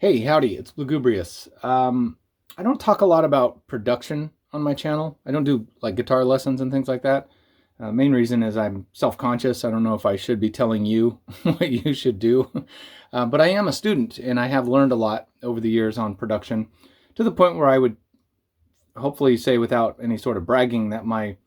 Hey, howdy, it's Lugubrious. I don't talk a lot about production on my channel. I don't do like guitar lessons and things like that. Main reason is I'm self-conscious. I don't know if I should be telling you what you should do. But I am a student and I have learned a lot over the years on production to the point where I would hopefully say without any sort of bragging that my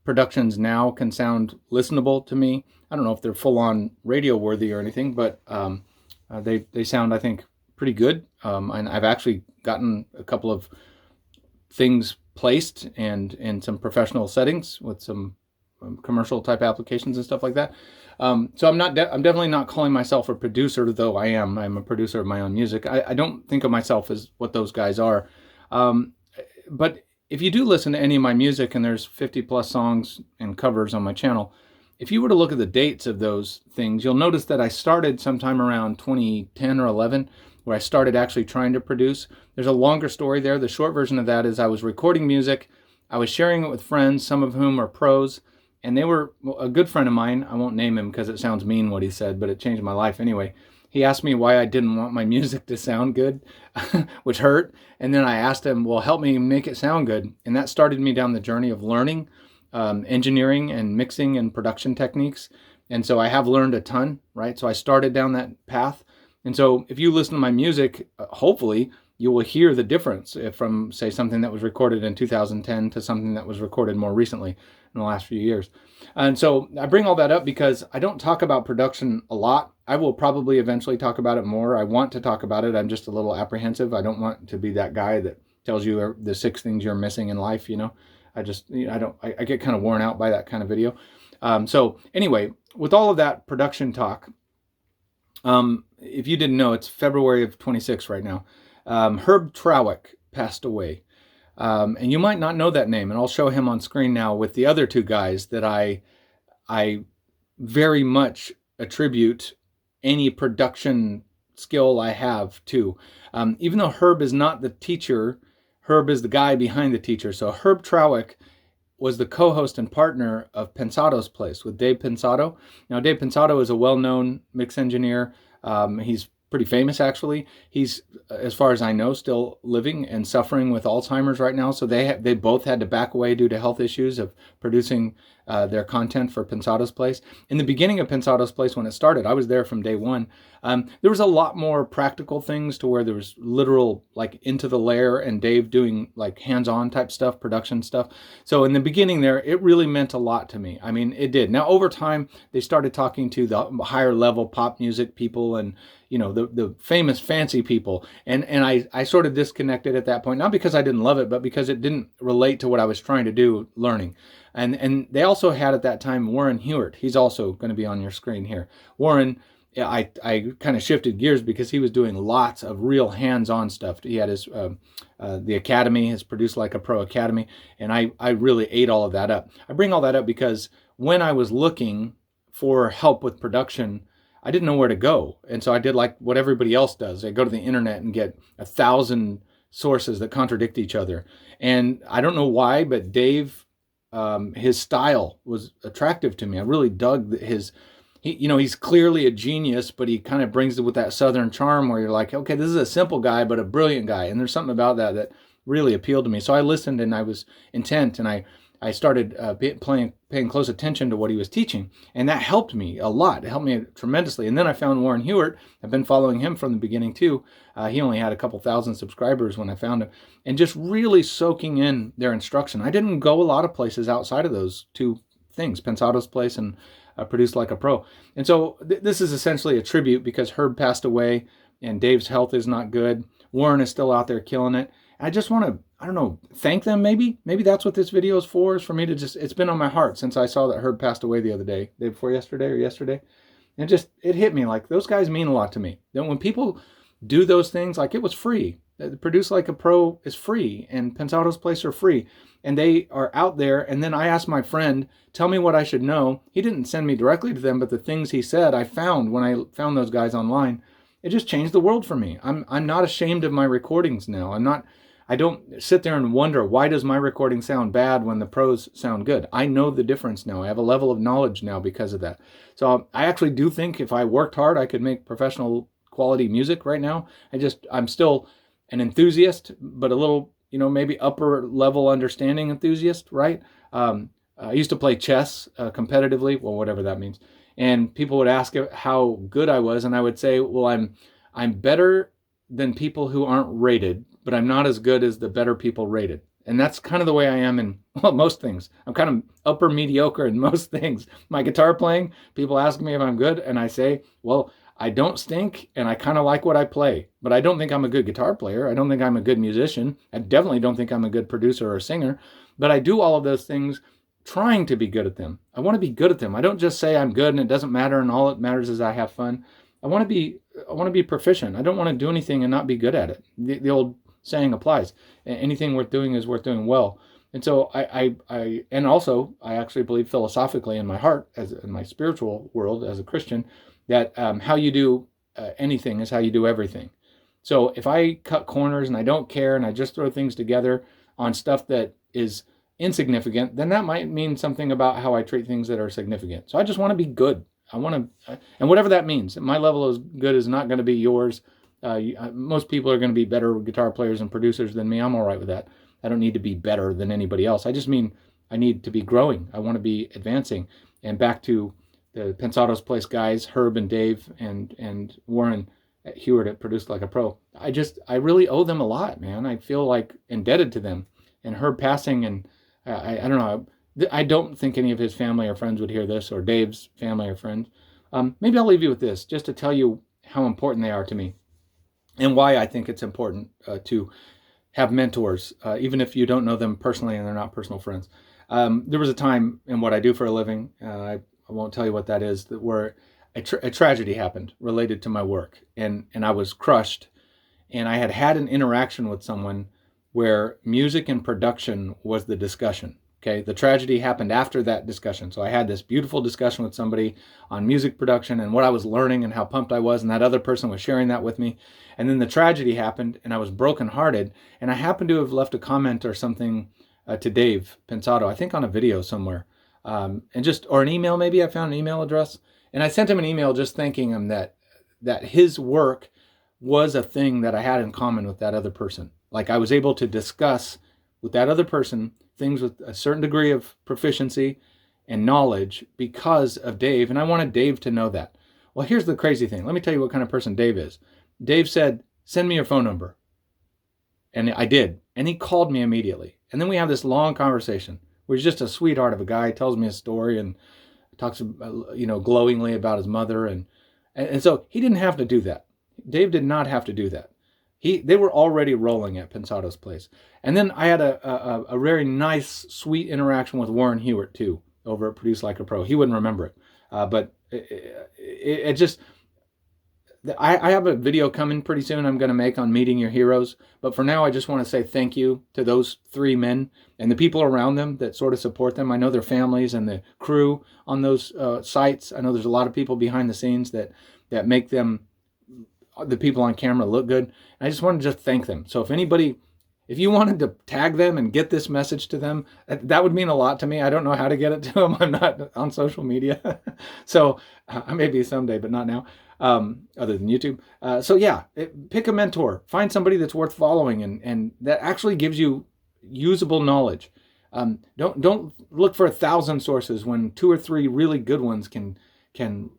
productions now can sound listenable to me. I don't know if they're full-on radio worthy or anything, but they sound, I think, pretty good. And I've actually gotten a couple of things placed and in some professional settings with some commercial type applications and stuff like that. So I'm definitely not calling myself a producer, though I am. I'm a producer of my own music. I don't think of myself as what those guys are. Um, but if you do listen to any of my music, and there's 50 plus songs and covers on my channel, if you were to look at the dates of those things, you'll notice that I started sometime around 2010 or 11, where I started actually trying to produce. There's a longer story there. The short version of that is I was recording music, I was sharing it with friends, some of whom are pros, and they were a good friend of mine. I won't name him because it sounds mean what he said, but it changed my life anyway. He asked me why I didn't want my music to sound good, which hurt. And then I asked him, well, help me make it sound good. And that started me down the journey of learning engineering and mixing and production techniques. And so I have learned a ton, right? So I started down that path. And so if you listen to my music, hopefully you will hear the difference from, say, something that was recorded in 2010 to something that was recorded more recently in the last few years. And so I bring all that up because I don't talk about production a lot. I will probably eventually talk about it more. I want to talk about it. I'm just a little apprehensive. I don't want to be that guy that tells you the 6 things you're missing in life, you know. I get kind of worn out by that kind of video. So anyway, with all of that production talk, if you didn't know, it's February of 26 right now. Herb Trawick passed away. And you might not know that name, and I'll show him on screen now with the other two guys that I very much attribute any production skill I have to. Even though Herb is not the teacher, Herb is the guy behind the teacher. So Herb Trawick was the co-host and partner of Pensado's Place with Dave Pensado. Now, Dave Pensado is a well-known mix engineer. He's pretty famous, actually. He's, as far as I know, still living and suffering with Alzheimer's right now. So they both had to back away due to health issues of producing their content for Pensado's Place. In the beginning of Pensado's Place, when it started, I was there from day one. There was a lot more practical things to where there was literal, like, into the lair and Dave doing like hands-on type stuff, production stuff. So in the beginning there, it really meant a lot to me. I mean, it did. Now, over time, they started talking to the higher level pop music people and, you know, the famous fancy people. And I sort of disconnected at that point, not because I didn't love it, but because it didn't relate to what I was trying to do learning. And they also had at that time Warren Huart. He's also going to be on your screen here. Warren, I kind of shifted gears because he was doing lots of real hands-on stuff. He had his the Academy, his Produce Like a Pro Academy, and I really ate all of that up. I bring all that up because when I was looking for help with production, I didn't know where to go. And so I did like what everybody else does. I go to the internet and get 1,000 sources that contradict each other. And I don't know why, but Dave, his style was attractive to me. I really dug he's clearly a genius, but he kind of brings it with that Southern charm where you're like, okay, this is a simple guy, but a brilliant guy. And there's something about that really appealed to me. So I listened and I was intent, and I started paying close attention to what he was teaching. And that helped me a lot. It helped me tremendously. And then I found Warren Huart. I've been following him from the beginning too. He only had a couple thousand subscribers when I found him. And just really soaking in their instruction. I didn't go a lot of places outside of those two things, Pensado's Place and Produce Like a Pro. And so this is essentially a tribute because Herb passed away and Dave's health is not good. Warren is still out there killing it. I just want to, I don't know, thank them maybe. Maybe that's what this video is for me to just, it's been on my heart since I saw that Herb passed away the other day, day before yesterday or yesterday. And it hit me like those guys mean a lot to me. Then when people do those things, like it was free. Produce Like a Pro is free and Pensado's Place are free. And they are out there. And then I asked my friend, tell me what I should know. He didn't send me directly to them, but the things he said, I found when I found those guys online. It just changed the world for me. I'm not ashamed of my recordings now. I don't sit there and wonder, why does my recording sound bad when the pros sound good? I know the difference now. I have a level of knowledge now because of that. So I actually do think if I worked hard, I could make professional quality music right now. I'm still an enthusiast, but a little, maybe upper level understanding enthusiast, right? I used to play chess competitively, well, whatever that means. And people would ask how good I was, and I would say, well, I'm better than people who aren't rated, but I'm not as good as the better people rated. And that's kind of the way I am in, well, most things. I'm kind of upper mediocre in most things. My guitar playing, people ask me if I'm good, and I say, well, I don't stink, and I kind of like what I play. But I don't think I'm a good guitar player. I don't think I'm a good musician. I definitely don't think I'm a good producer or singer. But I do all of those things trying to be good at them. I want to be good at them. I don't just say I'm good and it doesn't matter and all it matters is I have fun. I want to be proficient. I don't want to do anything and not be good at it. The old saying applies. Anything worth doing is worth doing well. And so and also I actually believe philosophically in my heart, as in my spiritual world as a Christian, that how you do anything is how you do everything. So if I cut corners and I don't care and I just throw things together on stuff that is insignificant, then that might mean something about how I treat things that are significant. So I just want to be good. I want to, and whatever that means, my level of good is not going to be yours. Most people are going to be better guitar players and producers than me. I'm all right with that. I don't need to be better than anybody else. I just mean I need to be growing. I want to be advancing. And back to the Pensado's Place guys, Herb and Dave and Warren at Huart at Produced Like a Pro. I really owe them a lot, man. I feel like indebted to them. And Herb passing, and I don't know. I don't think any of his family or friends would hear this, or Dave's family or friends. Maybe I'll leave you with this, just to tell you how important they are to me, and why I think it's important to have mentors, even if you don't know them personally and they're not personal friends. There was a time in what I do for a living, I won't tell you what that is, where a tragedy happened related to my work, and I was crushed, and I had an interaction with someone where music and production was the discussion. Okay, the tragedy happened after that discussion. So I had this beautiful discussion with somebody on music production and what I was learning and how pumped I was, and that other person was sharing that with me. And then the tragedy happened, and I was brokenhearted. And I happened to have left a comment or something to Dave Pensado, I think on a video somewhere, or an email maybe. I found an email address, and I sent him an email just thanking him that his work was a thing that I had in common with that other person. Like I was able to discuss with that other person things with a certain degree of proficiency and knowledge because of Dave, and I wanted Dave to know that. Well, here's the crazy thing. Let me tell you what kind of person Dave is. Dave said, send me your phone number. And I did. And he called me immediately. And then we have this long conversation where he's just a sweetheart of a guy. He tells me a story and talks, glowingly about his mother. And so he didn't have to do that. Dave did not have to do that. They were already rolling at Pensado's Place. And then I had a very nice, sweet interaction with Warren Huart, too, over at Produce Like a Pro. He wouldn't remember it. But it just... I have a video coming pretty soon I'm going to make on meeting your heroes. But for now, I just want to say thank you to those three men and the people around them that sort of support them. I know their families and the crew on those sites. I know there's a lot of people behind the scenes that make them, the people on camera, look good. And I just want to just thank them. So if you wanted to tag them and get this message to them, that would mean a lot to me. I don't know how to get it to them. I'm not on social media. So I may be someday, but not now, other than YouTube. Pick a mentor. Find somebody that's worth following and that actually gives you usable knowledge. Don't look for 1,000 sources when 2 or 3 really good ones can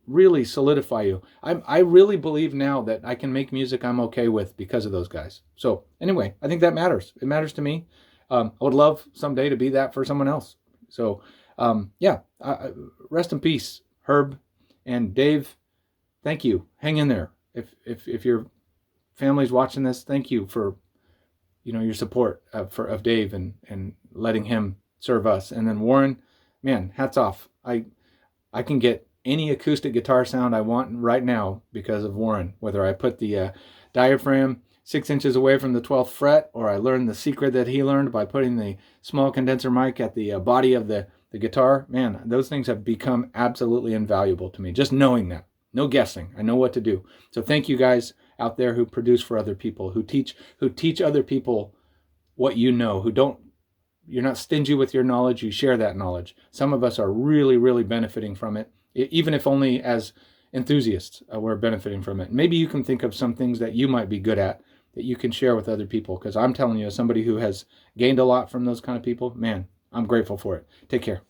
really solidify you. I really believe now that I can make music I'm okay with because of those guys. So anyway, I think that matters. It matters to me. I would love someday to be that for someone else. So rest in peace, Herb and Dave. Thank you. Hang in there. If your family's watching this, thank you for your support of Dave and letting him serve us. And then Warren, man, hats off. I can get any acoustic guitar sound I want right now because of Warren, whether I put the diaphragm 6 inches away from the 12th fret, or I learned the secret that he learned by putting the small condenser mic at the body of the guitar. Man, those things have become absolutely invaluable to me. Just knowing that. No guessing. I know what to do. So thank you guys out there who produce for other people, who teach other people what you know, you're not stingy with your knowledge, you share that knowledge. Some of us are really, really benefiting from it, even if only as enthusiasts who are benefiting from it. Maybe you can think of some things that you might be good at that you can share with other people, because I'm telling you, as somebody who has gained a lot from those kind of people, man, I'm grateful for it. Take care.